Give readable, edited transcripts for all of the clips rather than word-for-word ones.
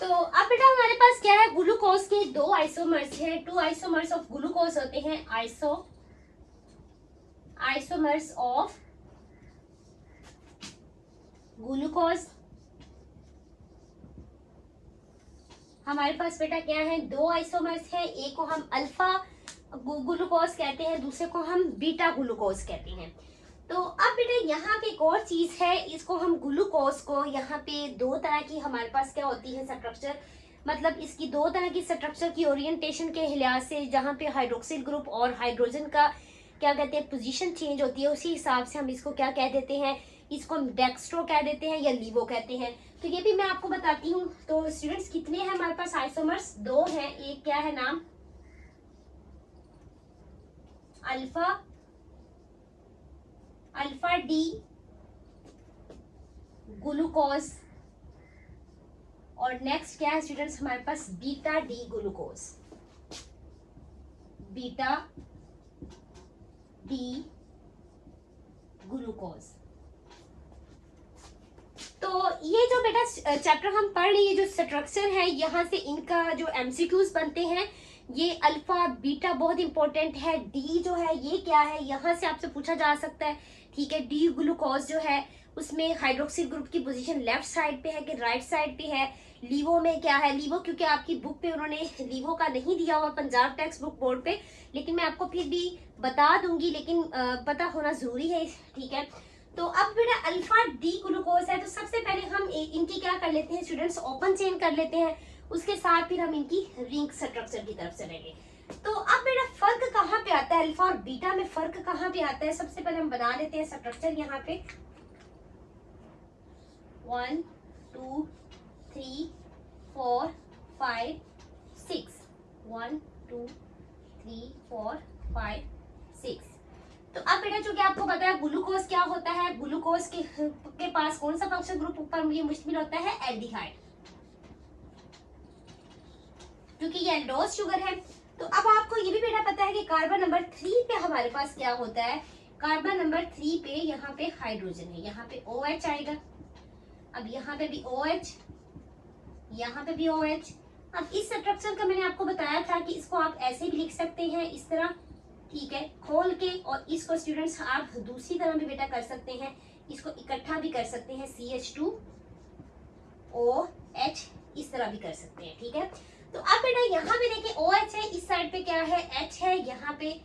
तो अब बेटा हमारे पास क्या है, ग्लूकोज के दो आइसोमर्स हैं, टू आइसोमर्स ऑफ ग्लूकोज होते हैं, आइसोमर्स ऑफ ग्लूकोज। हमारे पास बेटा क्या है, दो आइसोमर्स हैं, एक को हम अल्फा ग्लूकोज कहते हैं, दूसरे को हम बीटा ग्लूकोज कहते हैं। तो अब बेटा यहाँ पे एक और चीज है, इसको हम ग्लूकोज को यहाँ पे दो तरह की हमारे पास क्या होती है स्ट्रक्चर, मतलब इसकी दो तरह की स्ट्रक्चर की ओरिएंटेशन के लिहाज से, जहाँ पे हाइड्रोक्सिल ग्रुप और हाइड्रोजन का क्या कहते हैं पोजीशन चेंज होती है, उसी हिसाब से हम इसको क्या कह देते हैं, इसको हम डेक्स्ट्रो कह देते हैं या लीवो कहते हैं। तो ये भी मैं आपको बताती हूँ। तो स्टूडेंट्स कितने हैं हमारे पास आइसोमर्स, दो हैं। एक क्या है नाम, अल्फा डी ग्लूकोज, और नेक्स्ट क्या है स्टूडेंट्स हमारे पास beta D glucose, beta D glucose. तो ये जो बेटा चैप्टर हम पढ़ रहे हैं, जो स्ट्रक्चर है, यहाँ से इनका जो एमसीक्यूज बनते हैं, ये अल्फा बीटा बहुत इंपॉर्टेंट है। डी जो है ये क्या है, यहाँ से आपसे पूछा जा सकता है, ठीक है। डी ग्लूकोज जो है उसमें हाइड्रोक्सिल ग्रुप की पोजीशन लेफ्ट साइड पे है कि राइट साइड पे है। लीवो में क्या है, लीवो क्योंकि आपकी बुक पे उन्होंने लीवो का नहीं दिया हुआ पंजाब टेक्स्ट बुक बोर्ड पे, लेकिन मैं आपको फिर भी बता दूंगी, लेकिन पता होना जरूरी है, ठीक है। तो अब बेटा अल्फा डी ग्लूकोज है, तो सबसे पहले हम इनकी क्या कर लेते हैं स्टूडेंट्स, ओपन चेन कर लेते हैं, उसके साथ फिर हम इनकी रिंग स्ट्रक्चर की तरफ चलेंगे। तो अब बेटा फर्क कहाँ पे आता है, अल्फा और बीटा में फर्क कहाँ पे आता है, सबसे पहले हम बना लेते हैं स्ट्रक्चर यहाँ पे 1 2 3 4 5 6 1 2 3 4 5 6। तो अब बेटा जो कि आपको पता है ग्लूकोज क्या होता है, ग्लूकोज के पास कौन सा फंक्शनल ग्रुप ऊपर ये मुश्तमिल होता है, एल्डिहाइड, क्योंकि ये एल्डोज शुगर है। तो अब आपको ये भी बेटा पता है कि कार्बन नंबर 3 पे हमारे पास क्या होता है, कार्बन नंबर 3 पे यहाँ पे हाइड्रोजन है, यहाँ पे OH आएगा, अब यहाँ पे भी OH, यहाँ पे भी OH। अब इस स्ट्रक्चर का मैंने आपको बताया था कि इसको आप ऐसे भी लिख सकते हैं इस तरह, ठीक है, खोल के, और इसको स्टूडेंट्स आप दूसरी तरह भी बेटा कर सकते हैं, इसको इकट्ठा भी कर सकते हैं, CH2OH इस तरह भी कर सकते हैं, ठीक है। तो अब बेटा यहाँ पे देखिए OH है, इस साइड पे क्या है H है, यहाँ पे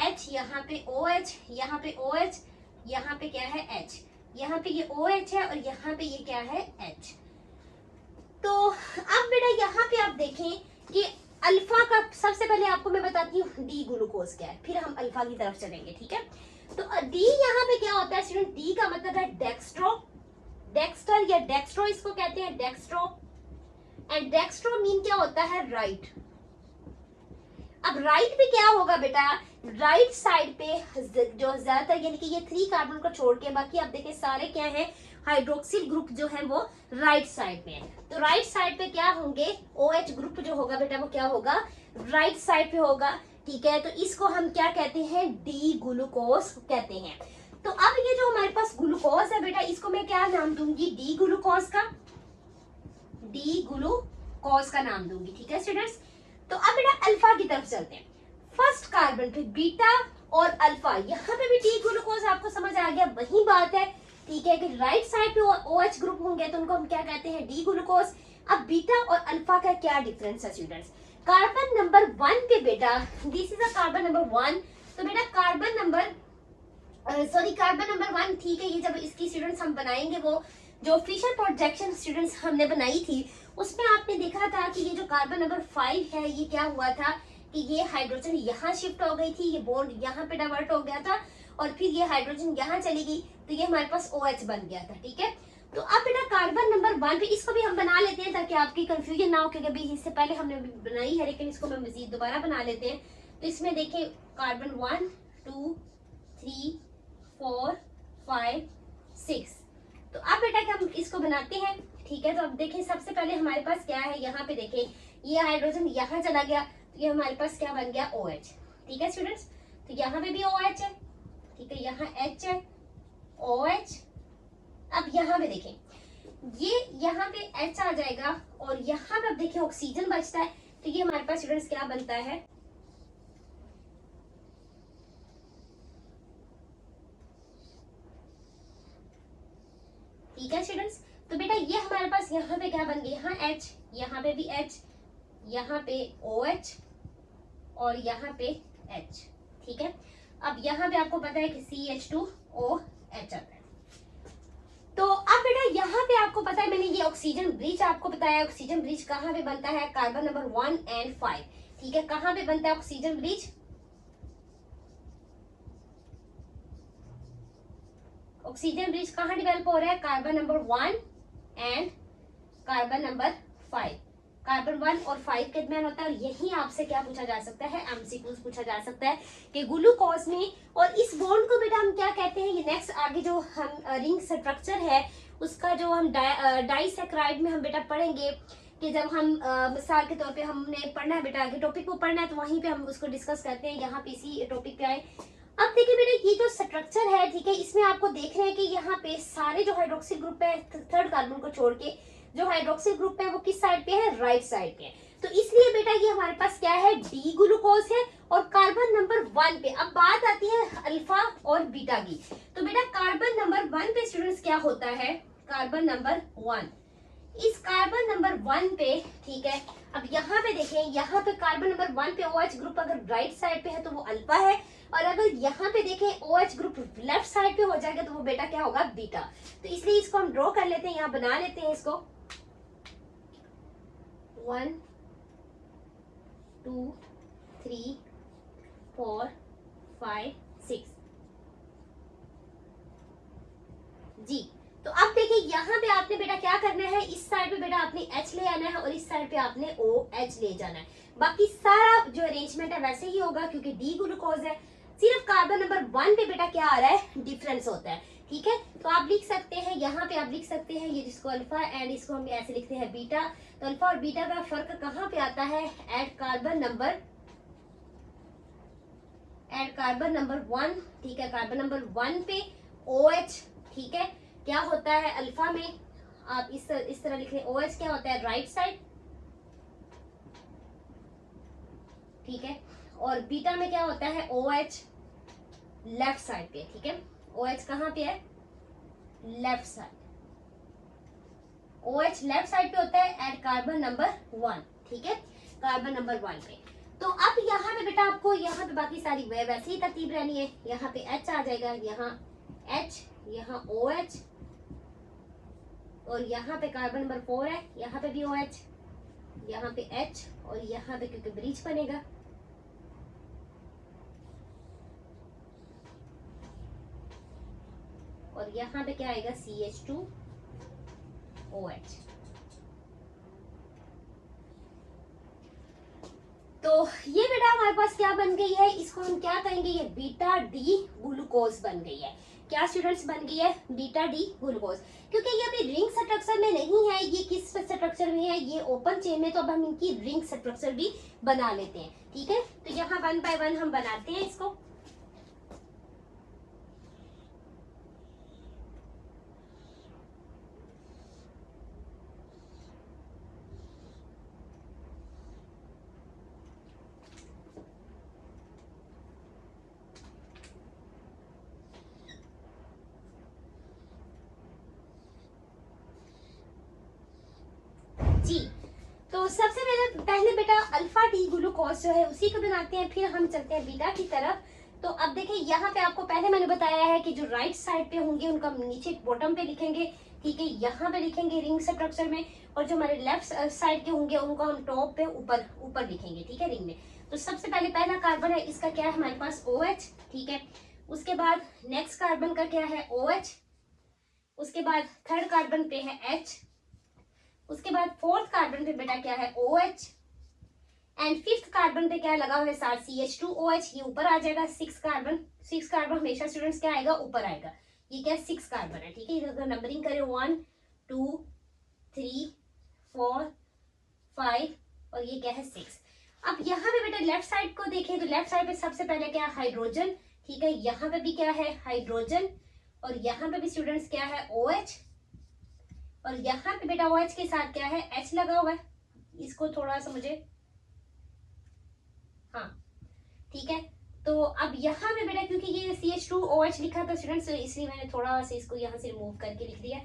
H, यहाँ पे OH, यहाँ पे OH, यहाँ पे क्या है H, यहाँ पे ये OH है और यहाँ पे ये क्या है H। तो अब बेटा यहाँ पे आप देखें कि अल्फा का सबसे पहले आपको मैं बताती हूँ डी ग्लूकोज क्या है, फिर हम अल्फा की तरफ चलेंगे, ठीक है। तो डी यहाँ पे क्या होता है स्टूडेंट, डी का मतलब है डेक्स्ट्रो, डेक्स्टर या डेक्स्ट्रो इसको कहते हैं, डेक्स्ट्रो, एंड डेक्स्ट्रो मीन क्या होता है, राइट। अब राइट पे क्या होगा बेटा, राइट साइड पे जो ज्यादातर यानी कि ये 3 कार्बन को छोड़ के बाकी आप देखें सारे क्या है, हाइड्रोक्सिल ग्रुप जो है वो राइट साइड पे है। तो राइट साइड पे क्या होंगे, OH ग्रुप जो होगा बेटा वो क्या होगा, राइट साइड पे होगा, ठीक है। तो इसको हम क्या कहते हैं, डी ग्लूकोज कहते हैं। तो अब ये जो हमारे पास ग्लूकोज है बेटा, इसको मैं क्या नाम दूंगी, डी ग्लूकोज का, डी ग्लूकोज का नाम दूंगी, ठीक है स्टूडेंट्स। तो अब बेटा अल्फा की तरफ चलते हैं, फर्स्ट कार्बन पे बीटा और अल्फा, यहाँ पे भी डी ग्लूकोज आपको समझ आ गया, वही बात है, ठीक है, कि राइट साइड पे OH ग्रुप होंगे तो उनको हम क्या कहते हैं, डी ग्लूकोज। अब बीटा और अल्फा का क्या डिफरेंस है स्टूडेंट्स, कार्बन नंबर 1 पे बेटा, this is a carbon number 1, तो बेटा कार्बन नंबर 1, ठीक है, ये जब इसकी स्टूडेंट्स हम बनाएंगे, वो जो फिशर प्रोजेक्शन स्टूडेंट्स हमने बनाई थी उसमें आपने देखा था कि ये जो कार्बन नंबर 5 है, ये क्या हुआ था कि ये हाइड्रोजन यहाँ शिफ्ट हो गई थी, ये बॉन्ड यहाँ पे डाइवर्ट हो गया था, और फिर ये हाइड्रोजन यहाँ चली गई, तो ये हमारे पास OH बन गया था, ठीक है। तो अब बेटा कार्बन नंबर 1 पे इसको भी हम बना लेते हैं ताकि आपकी कंफ्यूजन ना हो, क्योंकि अभी इससे पहले हमने बनाई है, लेकिन इसको मैं मजीद दोबारा बना लेते हैं। तो इसमें देखिए कार्बन 1 2 3 4 5 6। तो अब बेटा हम इसको बनाते हैं, ठीक है। तो अब देखें सबसे पहले हमारे पास क्या है, यहाँ पे देखें ये हाइड्रोजन यहाँ चला गया, तो ये हमारे पास क्या बन गया, OH, ठीक है स्टूडेंट्स। तो यहाँ पे भी OH है, ठीक है, यहाँ H है, OH। अब यहाँ पे देखें ये यहाँ पे H आ जाएगा और यहाँ पे अब देखिए ऑक्सीजन बचता है, तो ये हमारे पास स्टूडेंट्स क्या बनता है, ठीक है स्टूडेंट्स। तो बेटा ये हमारे पास यहाँ पे क्या बन गया, यहाँ H, यहाँ पे भी H, यहाँ पे OH और यहाँ पे H, ठीक है। अब यहाँ पे आपको पता है कि CH2OH आता है। तो अब बेटा यहाँ पे आपको पता है, मैंने ये ऑक्सीजन ब्रिज आपको बताया, ऑक्सीजन ब्रिज कहाँ पे बनता है, कार्बन नंबर 1 and 5, ठीक है। कहाँ पे बनता है ऑक्सीजन ब्रिज, ऑक्सीजन ब्रिज कहाँ डेवलप हो रहा है, carbon number 1 and carbon number 5, carbon 1 और 5 के दरमियान होता है। और यही आपसे क्या पूछा जा सकता है, एमसीक्यूज पूछा जा सकता है कि ग्लूकोज में, और इस बॉन्ड को बेटा हम क्या कहते हैं, ये नेक्स्ट आगे जो हम रिंग स्ट्रक्चर है उसका जो हम डाइसैकेराइड में हम बेटा पढ़ेंगे कि जब हम मिसाल के तौर पे हमने पढ़ना है बेटा, आगे टॉपिक को पढ़ना है तो वहीं पे हम उसको डिस्कस करते हैं, यहाँ पे इसी टॉपिक पे आए। अब देखिए बेटा ये जो स्ट्रक्चर है, ठीक है, इसमें आपको देख रहे हैं कि यहाँ पे सारे जो हाइड्रोक्सिल ग्रुप है, थर्ड कार्बन को छोड़ के जो हाइड्रोक्सिल ग्रुप है वो किस साइड पे है, राइट साइड पे है। तो इसलिए बेटा ये हमारे पास क्या है, डी ग्लूकोज है और कार्बन नंबर 1 पे। अब बात आती है अल्फा और बीटा की। तो बेटा कार्बन नंबर 1 पे स्टूडेंट्स क्या होता है, कार्बन नंबर 1, इस कार्बन नंबर 1 पे, ठीक है। अब यहाँ पे देखें, यहाँ पे कार्बन नंबर 1 पे OH ग्रुप अगर राइट साइड पे है तो वो अल्फा है, और अगर यहाँ पे देखें OH ग्रुप लेफ्ट साइड पे हो जाएगा तो वो बेटा क्या होगा, बीटा। तो इसलिए इसको हम ड्रॉ कर लेते हैं, यहाँ बना लेते हैं इसको, 1 2 3 4 5 6 जी। तो अब देखिए यहाँ पे आपने बेटा क्या करना है, इस साइड पे बेटा आपने H ले आना है और इस साइड पे आपने OH ले जाना है। बाकी सारा जो अरेंजमेंट है वैसे ही होगा क्योंकि डी ग्लूकोज है। सिर्फ कार्बन नंबर 1 पे बेटा क्या आ रहा है, डिफरेंस होता है, ठीक है। तो आप लिख सकते हैं, यहाँ पे आप लिख सकते हैं ये जिसको अल्फा एंड इसको हम ऐसे लिखते हैं बीटा। तो अल्फा और बीटा का फर्क कहाँ पे आता है, एट कार्बन नंबर 1, ठीक है। कार्बन नंबर 1 पे OH, ठीक है, क्या होता है अल्फा में, आप इस तरह लिख रहे हैं, OH क्या होता है, राइट साइड, ठीक है। और बीटा में क्या होता है, OH लेफ्ट साइड पे, ठीक है। OH कहाँ पे है, left side, OH left side पे होता है एट कार्बन नंबर 1, ठीक है, कार्बन नंबर 1 पे। तो अब यहाँ पे बेटा आपको यहाँ पे बाकी सारी वैसे ही तरतीब रहनी है, यहाँ पे H आ जाएगा, यहाँ H, यहाँ OH और यहाँ पे कार्बन नंबर 4 है, यहाँ पे भी OH, यहाँ पे H और यहाँ पे क्योंकि ब्रिज बनेगा, और यहाँ पे क्या आएगा, CH2OH। तो ये बेटा हमारे पास क्या बन गई है, इसको हम क्या कहेंगे, ये बीटा डी ग्लूकोज बन गई है। क्या स्टूडेंट्स बन गई है, बीटा डी ग्लूकोज। क्योंकि ये अभी रिंग स्ट्रक्चर में नहीं है, ये किस स्ट्रक्चर में है, ये ओपन चेन में, तो अब हम इनकी रिंग स्ट्रक्चर भी बना लेते हैं, ठीक है। तो यहाँ 1 बाय 1 हम बनाते हैं इसको। जी, तो सबसे पहले बेटा अल्फा डी ग्लूकोज जो है उसी को बनाते हैं, फिर हम चलते हैं बीटा की तरफ। तो अब देखिए यहाँ पे आपको पहले मैंने बताया है कि जो राइट साइड पे होंगे उनका नीचे बॉटम पे लिखेंगे, ठीक है, यहाँ पे लिखेंगे रिंग स्ट्रक्चर में, और जो हमारे लेफ्ट साइड के होंगे उनको हम टॉप पे ऊपर ऊपर लिखेंगे, ठीक है, रिंग में। तो सबसे पहले पहला कार्बन है, इसका क्या है हमारे पास, OH, ठीक है। उसके बाद नेक्स्ट कार्बन का क्या है, OH। उसके बाद थर्ड कार्बन पे है H। उसके बाद फोर्थ कार्बन पे बेटा क्या है, OH। एंड फिफ्थ कार्बन पे क्या लगा हुआ है, साथ CH2OH, ये ऊपर आ जाएगा। सिक्स कार्बन हमेशा स्टूडेंट्स क्या आएगा, ऊपर आएगा। ये क्या है, 6 कार्बन है, ठीक है। इधर नंबरिंग करें 1 2 3 4 5 और ये क्या है 6। अब यहाँ पे बेटा लेफ्ट साइड को देखें तो लेफ्ट साइड पे सबसे पहले क्या है, हाइड्रोजन, ठीक है। यहाँ पे भी क्या है, हाइड्रोजन, और यहाँ पे भी स्टूडेंट्स क्या है, OH। और यहाँ पे बेटा OH के साथ क्या है, H लगा हुआ है। इसको थोड़ा सा मुझे, हाँ ठीक है। तो अब यहाँ पे बेटा क्योंकि ये CH2OH लिखा था स्टूडेंट्स, इसलिए मैंने थोड़ा सा इसको यहाँ से रिमूव करके लिख दिया।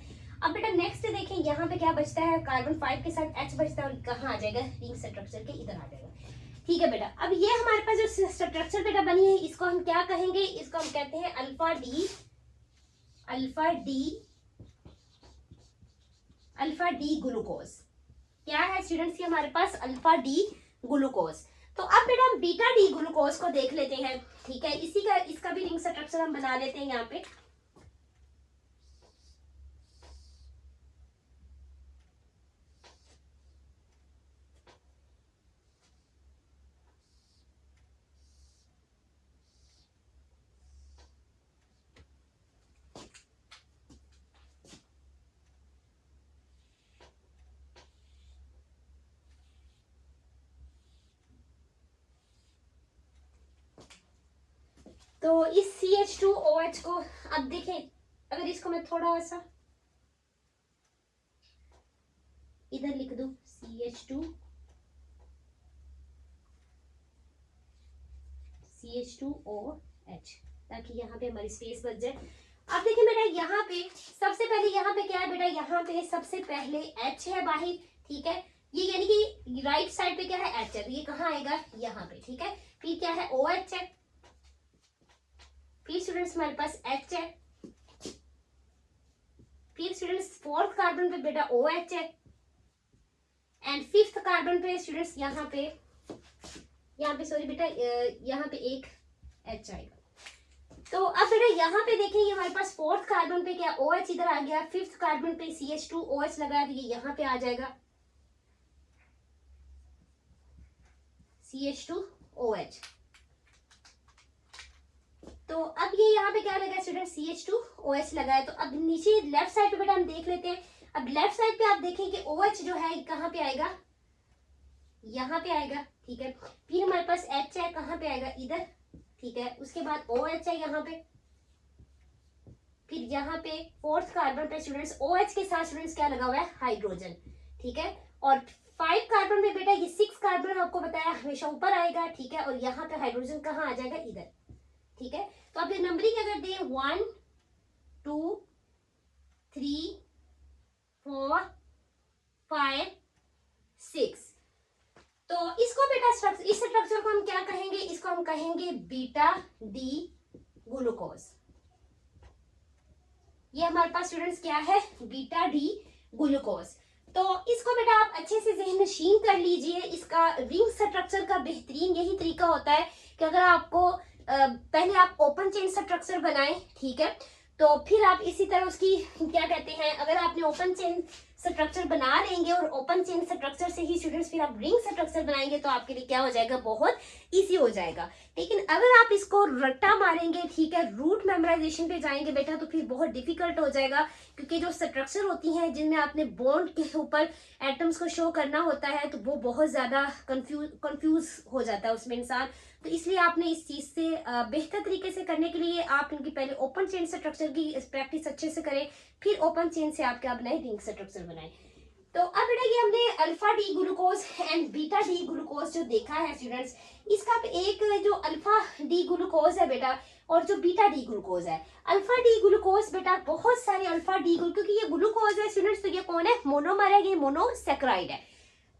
अब बेटा नेक्स्ट देखें, यहाँ पे क्या बचता है, कार्बन 5 के साथ H बचता है और कहाँ आ जाएगा, रिंग स्ट्रक्चर के इधर आ जाएगा। ठीक है बेटा, अब ये हमारे पास जो स्ट्रक्चर बेटा बनी है, इसको हम क्या कहेंगे, इसको हम कहते हैं अल्फा डी ग्लूकोज। क्या है स्टूडेंट्स, ये हमारे पास अल्फा डी ग्लूकोज। तो अब बेटा हम बीटा डी ग्लूकोज को देख लेते हैं। ठीक है, इसका भी रिंग स्ट्रक्चर हम बना लेते हैं यहाँ पे। तो इस CH2OH को अब देखें, अगर इसको मैं थोड़ा सा इधर लिख दूं CH2OH, ताकि यहाँ पे हमारी स्पेस बच जाए। अब देखिए बेटा, यहाँ पे सबसे पहले यहाँ पे क्या है बेटा, यहाँ पे सबसे पहले H है बाहर। ठीक है, ये यानी कि राइट साइड पे क्या है, H है, तो ये कहाँ आएगा, यहाँ पे। ठीक है, फिर क्या है, OH है, फिर स्टूडेंट्स हमारे पास H है, फिर स्टूडेंट्स फोर्थ कार्बन पे बेटा OH है, एंड फिफ्थ कार्बन पे स्टूडेंट्स यहाँ पे सॉरी बेटा, यहाँ पे एक H आएगा। तो अब बेटा यहाँ पे देखेंगे, हमारे पास फोर्थ कार्बन पे क्या OH इधर आ गया, फिफ्थ कार्बन पे CH2OH लगाया, तो ये यहाँ पे आ जाएगा CH2OH। तो अब ये यहाँ पे क्या लगा स्टूडेंट, CH2OH लगा है। तो अब नीचे लेफ्ट साइड पे बेटा हम देख लेते हैं। अब लेफ्ट साइड पे आप देखें कि OH जो है कहाँ पे आएगा, यहाँ पे आएगा। ठीक है, फिर हमारे पास H है, कहाँ पे आएगा, इधर। ठीक है, उसके बाद OH है यहाँ पे, फिर यहाँ पे फोर्थ कार्बन पे स्टूडेंट्स OH के साथ स्टूडेंट्स क्या लगा हुआ है, हाइड्रोजन। ठीक है, और 5 कार्बन पे बेटा ये 6 कार्बन आपको बताया हमेशा ऊपर आएगा। ठीक है, और यहाँ पे हाइड्रोजन कहाँ आ जाएगा, इधर। ठीक है, तो आप ये नंबरिंग अगर दें 1 2 3 4 5 6, तो इसको बेटा इस स्ट्रक्चर को हम क्या कहेंगे, इसको हम कहेंगे बीटा डी ग्लूकोज। ये हमारे पास स्टूडेंट्स क्या है, बीटा डी ग्लूकोज। तो इसको बेटा आप अच्छे से ज़हन नशीन कर लीजिए। इसका रिंग स्ट्रक्चर का बेहतरीन यही तरीका होता है कि अगर आपको पहले आप ओपन चेन स्ट्रक्चर बनाएं। ठीक है, तो फिर आप इसी तरह उसकी क्या कहते हैं, अगर आपने ओपन चेन स्ट्रक्चर बना लेंगे और ओपन चेन स्ट्रक्चर से ही स्टूडेंट्स फिर आप रिंग स्ट्रक्चर बनाएंगे, तो आपके लिए क्या हो जाएगा, बहुत इजी हो जाएगा। लेकिन अगर आप इसको रट्टा मारेंगे, ठीक है, रूट मेमोराइजेशन पे जाएंगे बेटा, तो फिर बहुत डिफिकल्ट हो जाएगा, क्योंकि जो स्ट्रक्चर होती हैं जिनमें आपने बॉन्ड के ऊपर एटम्स को शो करना होता है, तो वो बहुत ज्यादा कंफ्यूज हो जाता है उसमें इंसान। तो इसलिए आपने इस चीज से बेहतर तरीके से करने के लिए आप इनकी पहले ओपन चेन स्ट्रक्चर की प्रैक्टिस अच्छे से करें, फिर ओपन चेन से आप क्या बनाए, रिंग स्ट्रक्चर बनाए। तो अब बेटा ये हमने alpha D glucose and beta D glucose जो देखा है स्टूडेंट्स, इसका एक जो अल्फा डी ग्लूकोज है बेटा और जो बीटा डी ग्लूकोज है। अल्फा डी ग्लूकोज बेटा बहुत सारे अल्फा डी क्योंकि ये ग्लूकोज है स्टूडेंट्स, तो ये कौन है, मोनोमर है, ये मोनोसेक्राइड है।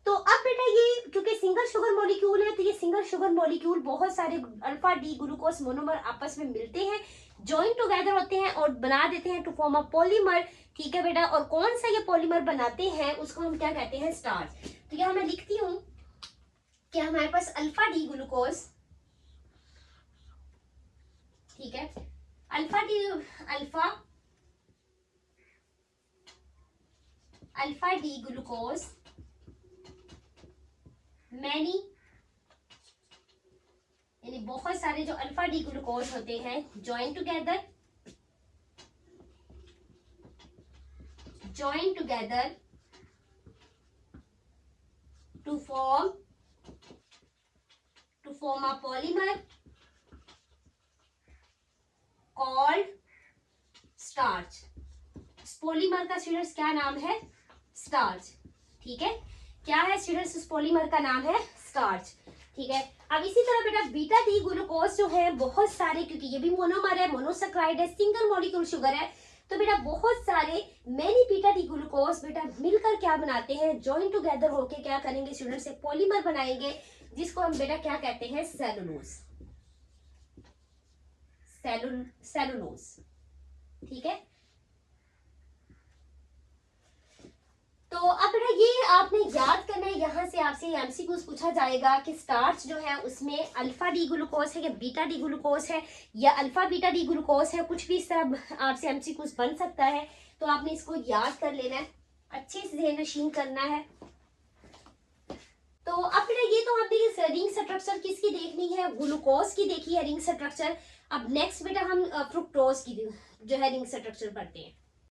तो अब बेटा ये क्योंकि सिंगल शुगर मॉलिक्यूल है, तो ये सिंगल शुगर मॉलिक्यूल बहुत सारे अल्फा डी ग्लूकोज मोनोमर आपस में मिलते हैं, जॉइन टुगेदर होते हैं और बना देते हैं टू फॉर्म अ पॉलीमर। ठीक है बेटा, और कौन सा ये पॉलीमर बनाते हैं उसको हम क्या कहते हैं, स्टार्च। तो यहाँ मैं लिखती हूँ कि हमारे पास अल्फा डी ग्लूकोज, ठीक है, अल्फा डी ग्लूकोज मैनी, यानी बहुत सारे जो अल्फा डी ग्लूकोज होते हैं join together to form a polymer called starch. Polymer polymer का स्टूडेंट्स क्या नाम है? स्टार्च। ठीक है, क्या है स्टूडेंट्स? उस पॉलीमर का नाम है स्टार्च। ठीक है, अब इसी तरह बेटा बीटा डी ग्लूकोज जो है बहुत सारे, क्योंकि ये भी मोनोमर है, मोनोसेक्राइड है, सिंगल मॉलिक्यूल शुगर है, तो बेटा बहुत सारे मैनी बीटा डी ग्लूकोज बेटा मिलकर क्या बनाते हैं? जॉइन टुगेदर होके क्या करेंगे स्टूडेंट्स? एक पॉलीमर बनाएंगे जिसको हम बेटा क्या कहते हैं? सेलुलोज। सेलुलोज। ठीक है, तो अब बेटा ये आपने याद करना है, यहाँ से आपसे एमसीक्यूज पूछा जाएगा कि स्टार्च जो है उसमें अल्फा डी ग्लूकोज है या बीटा डी ग्लूकोज है या अल्फा बीटा डी ग्लूकोज है, कुछ भी इस तरह आपसे एमसीक्यूज बन सकता है, तो आपने इसको याद कर लेना है, अच्छे से ध्यान नशीन करना है। तो अब बेटा ये तो आपने रिंग स्ट्रक्चर किसकी देखनी है? ग्लूकोज की देखी है रिंग स्ट्रक्चर। अब नेक्स्ट बेटा हम फ्रुक्टोज की जो है रिंग स्ट्रक्चर पढ़ते हैं।